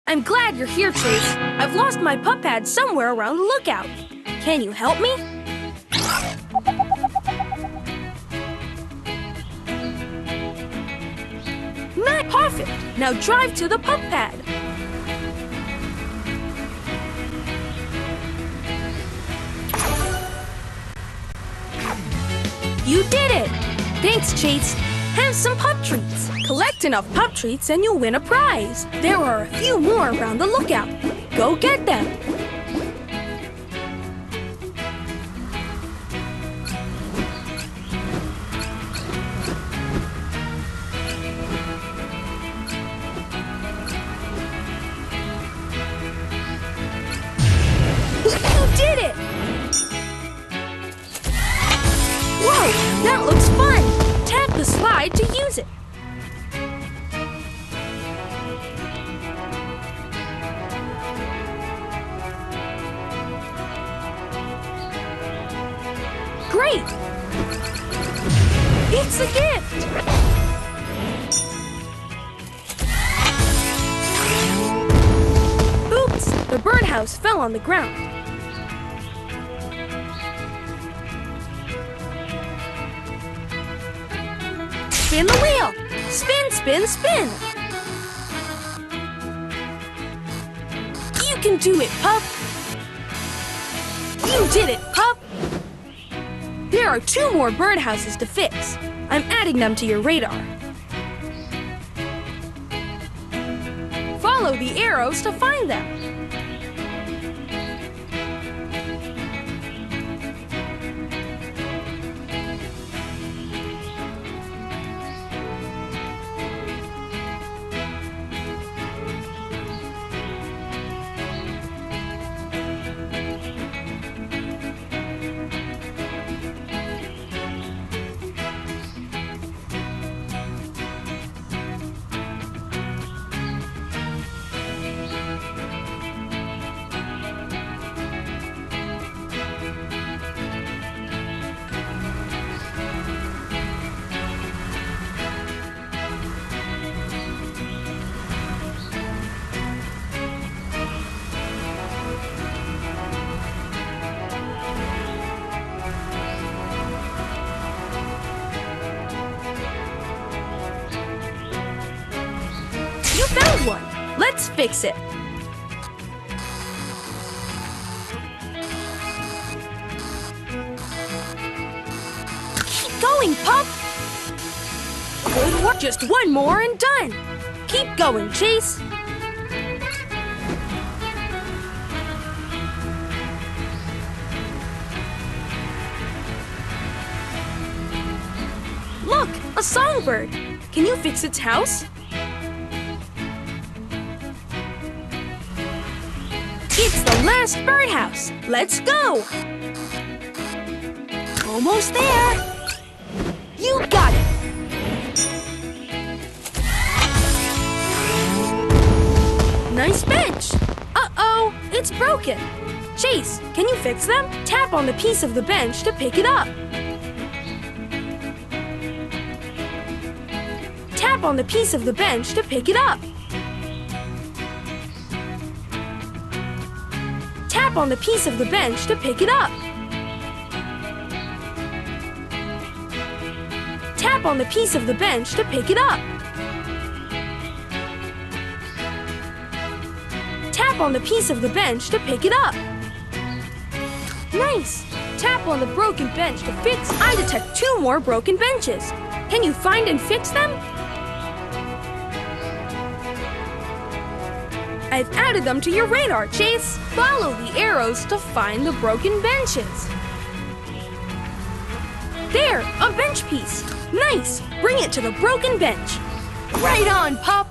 I'm glad you're here, Chase. I've lost my pup pad somewhere around the lookout. Can you help me? Not perfect. Now drive to the pup pad. You did it! Thanks, Chase. Have some pup treats. Collect enough pup treats and you'll win a prize. There are a few more around the lookout. Go get them. You did it! Whoa, that looks fun! Tap the slide to use it. Great! It's a gift! Oops! The birdhouse fell on the ground. Spin the wheel! Spin, spin, spin! You can do it, pup! You did it, pup! There are 2 more birdhouses to fix. I'm adding them to your radar. Follow the arrows to find them. You found one! Let's fix it! Keep going, pup! Good work! Just one more and done! Keep going, Chase! Look! A songbird! Can you fix its house? It's the last birdhouse. Let's go! Almost there. You got it! Nice bench! Uh-oh, it's broken. Chase, can you fix them? Tap on the piece of the bench to pick it up. Tap on the piece of the bench to pick it up. Tap on the piece of the bench to pick it up. Tap on the piece of the bench to pick it up. Tap on the piece of the bench to pick it up. Nice! Tap on the broken bench to fix. I detect 2 more broken benches. Can you find and fix them? I've added them to your radar, Chase. Follow the arrows to find the broken benches. There, a bench piece. Nice. Bring it to the broken bench. Right on, pup.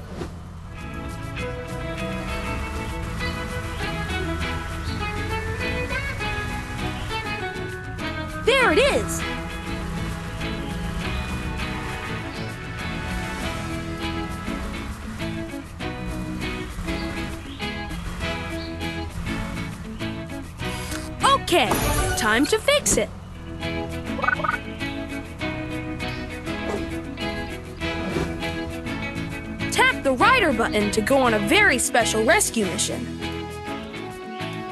There it is. Okay, time to fix it. Tap Tap the rider button to go on a very special rescue mission.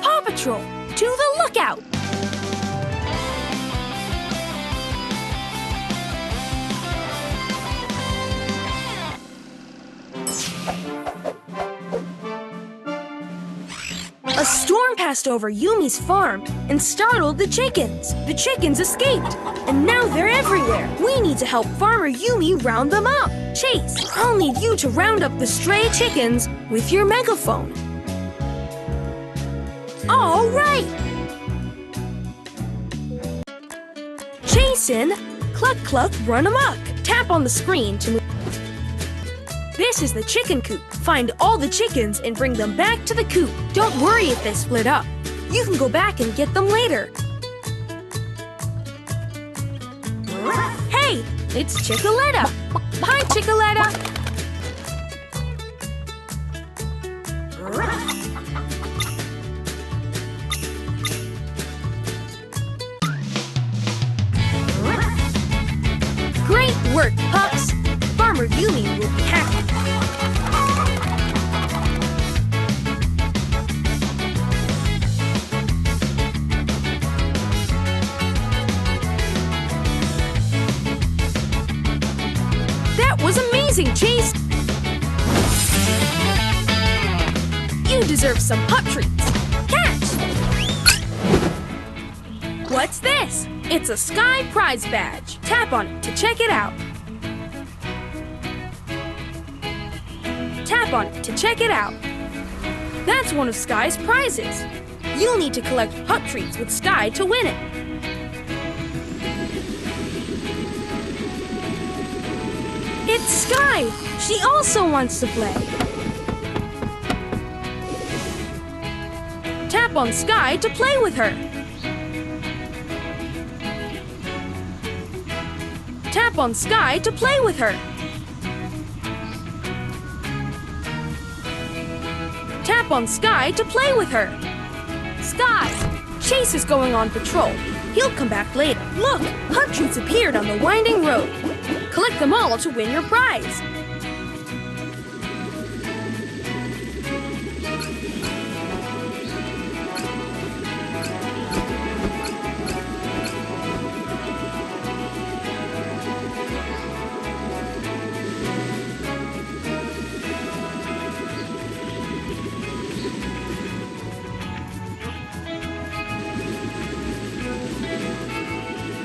Paw Patrol, to the lookout! A storm passed over Yumi's farm and startled the chickens. The chickens escaped, and now they're everywhere. We need to help Farmer Yumi round them up. Chase, I'll need you to round up the stray chickens with your megaphone. All right! Jason, Cluck Cluck, run amok. Tap on the screen to move. This is the chicken coop. Find all the chickens and bring them back to the coop. Don't worry if they split up. You can go back and get them later. Hey, it's Chickaletta. Hi, Chickaletta. Great work, pups. Farmer Yumi will be happy. That was amazing, Chase! You deserve some pup treats. Catch! What's this? It's a Sky Prize badge. Tap on it to check it out. Tap on it to check it out. That's one of Sky's prizes. You'll need to collect pup treats with Sky to win it. It's Sky! She also wants to play. Tap on Sky to play with her. Tap on Sky to play with her. Tap on Sky to play with her. Sky! Chase is going on patrol. He'll come back later. Look! Pup treats appeared on the winding road. Collect them all to win your prize.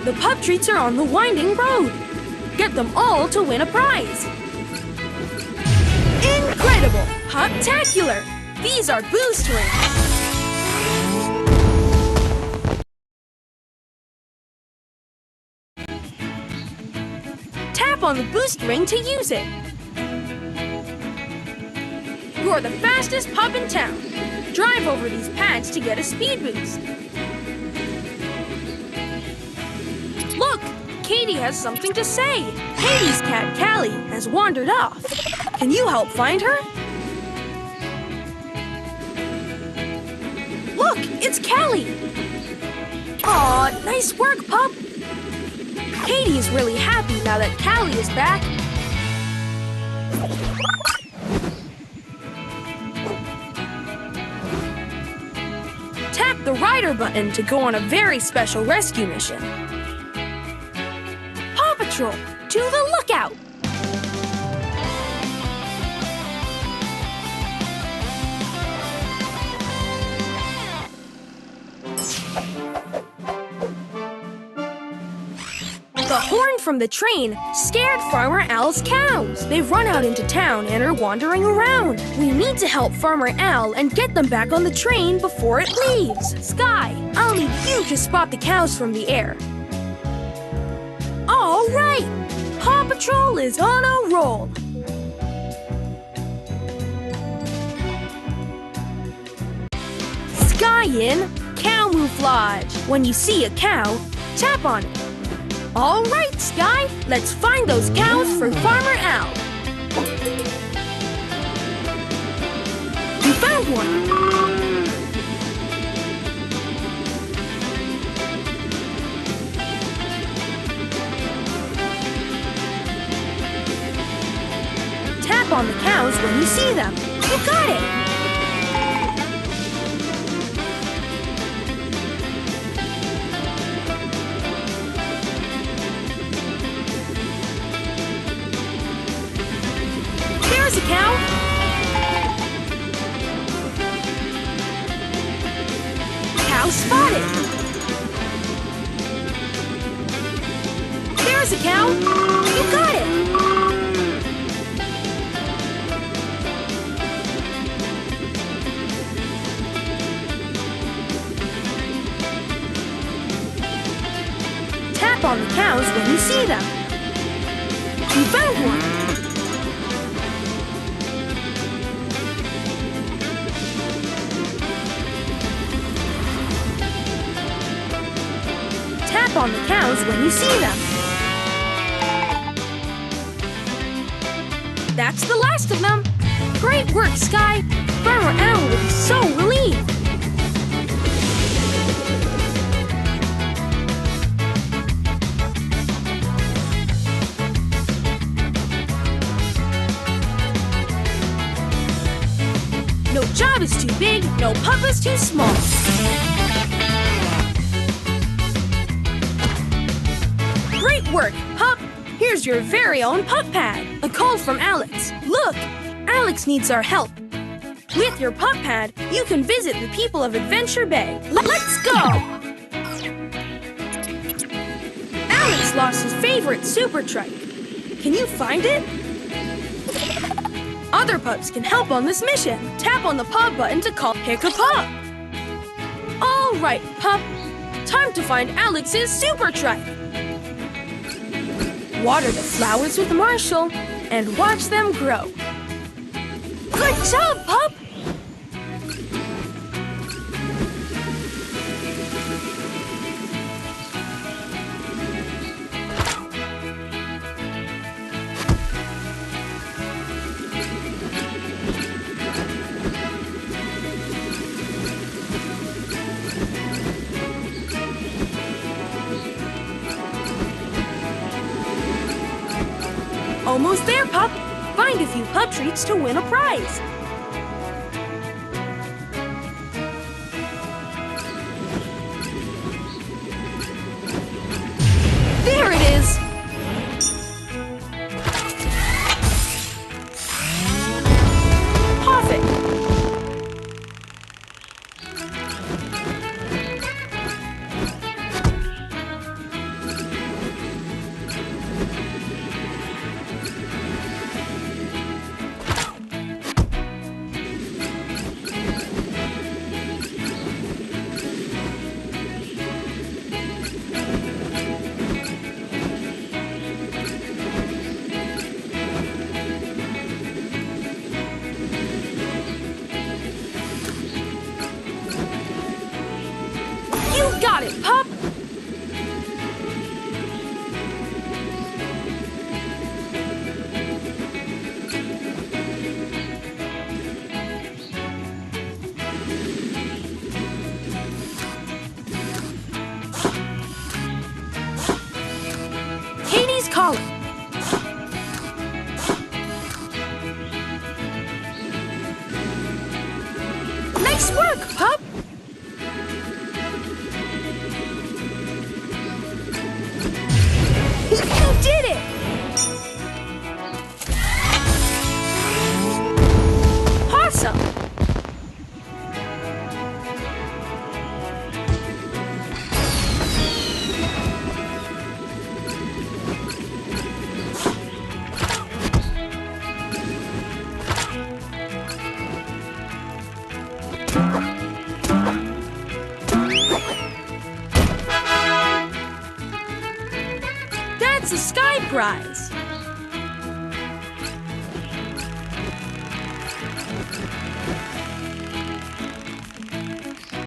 The pup treats are on the winding road. Get them all to win a prize. Incredible! Puptacular! These are boost rings. Tap on the boost ring to use it. You're the fastest pup in town. Drive over these pads to get a speed boost. Look! Katie has something to say. Katie's cat, Callie, has wandered off. Can you help find her? Look, it's Callie. Aw, nice work, pup. Katie is really happy now that Callie is back. Tap the rider button to go on a very special rescue mission. Paw Patrol, to the lookout! The horn from the train scared Farmer Al's cows. They've run out into town and are wandering around. We need to help Farmer Al and get them back on the train before it leaves. Sky, I'll need you to spot the cows from the air. All right! Paw Patrol is on a roll. Sky in camouflage. When you see a cow, tap on it. All right, Sky, let's find those cows for Farmer Al. You found one. Tap on the cows when you see them. You got it! There's a cow! Cow spotted! There's a cow! You got it! Tap on the cows when you see them. You found one! Tap on the cows when you see them. That's the last of them. Great work, Sky. Farmer Owl will be so relieved. No job is too big, no pup is too small. Great work, Pup! Here's your very own pup pad. A call from Alex. Look! Alex needs our help. With your pup pad, you can visit the people of Adventure Bay. Let's go! Alex lost his favorite super trike. Can you find it? Other pups can help on this mission. Tap on the paw button to call Pick a Pup. All right, Pup. Time to find Alex's super trike. Water the flowers with Marshall and watch them grow. Good job, Pup! Almost there, Pup! Find a few pup treats to win a prize. There it is! Perfect! You got it, Pup! Katie's calling. Nice work, Pup! You did it! Awesome! That's a Sky Prize!